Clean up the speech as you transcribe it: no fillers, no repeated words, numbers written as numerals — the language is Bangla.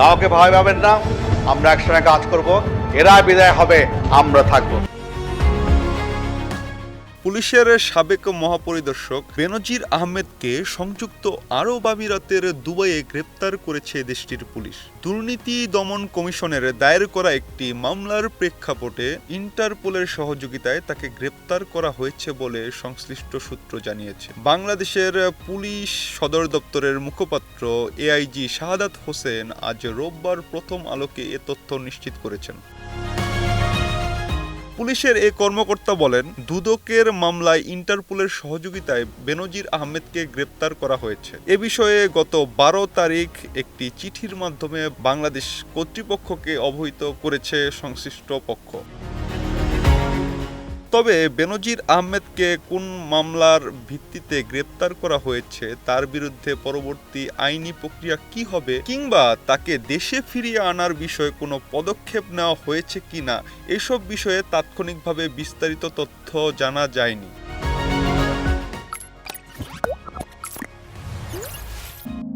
কাউকে ভয় পাবেন না, আমরা একসঙ্গে কাজ করব। এরা বিদায় হবে, আমরা থাকবো। পুলিশের সাবেক মহাপরিদর্শক বেনজির আহমেদকে সংযুক্ত আরব আমিরাতের দুবাইয়ে গ্রেপ্তার করেছে দেশটির পুলিশ। দুর্নীতি দমন কমিশনের দায়ের করা একটি মামলার প্রেক্ষাপটে ইন্টারপোলের সহযোগিতায় তাকে গ্রেপ্তার করা হয়েছে বলে সংশ্লিষ্ট সূত্র জানিয়েছে। বাংলাদেশের পুলিশ সদর দপ্তরের মুখপাত্র এআইজি শাহাদাত হোসেন আজ রোববার প্রথম আলোকে এ তথ্য নিশ্চিত করেছেন। পুলিশের এই কর্মকর্তা বলেন, দুদকের মামলায় ইন্টারপোলের সহযোগিতায় বেনজির আহমেদকে গ্রেপ্তার করা হয়েছে। এ বিষয়ে গত 12 তারিখ একটি চিঠির মাধ্যমে বাংলাদেশ কর্তৃপক্ষকে অবহিত করেছে সংশ্লিষ্ট পক্ষ। তবে বেনজির আহমেদকে কোন মামলার ভিত্তিতে গ্রেপ্তার করা হয়েছে, তার বিরুদ্ধে পরবর্তী আইনি প্রক্রিয়া কি হবে, কিংবা তাকে দেশে ফিরিয়ে আনার বিষয়ে কোনো পদক্ষেপ নেওয়া হয়েছে কিনা, এসব বিষয়ে তাৎক্ষণিকভাবে বিস্তারিত তথ্য জানা যায়নি।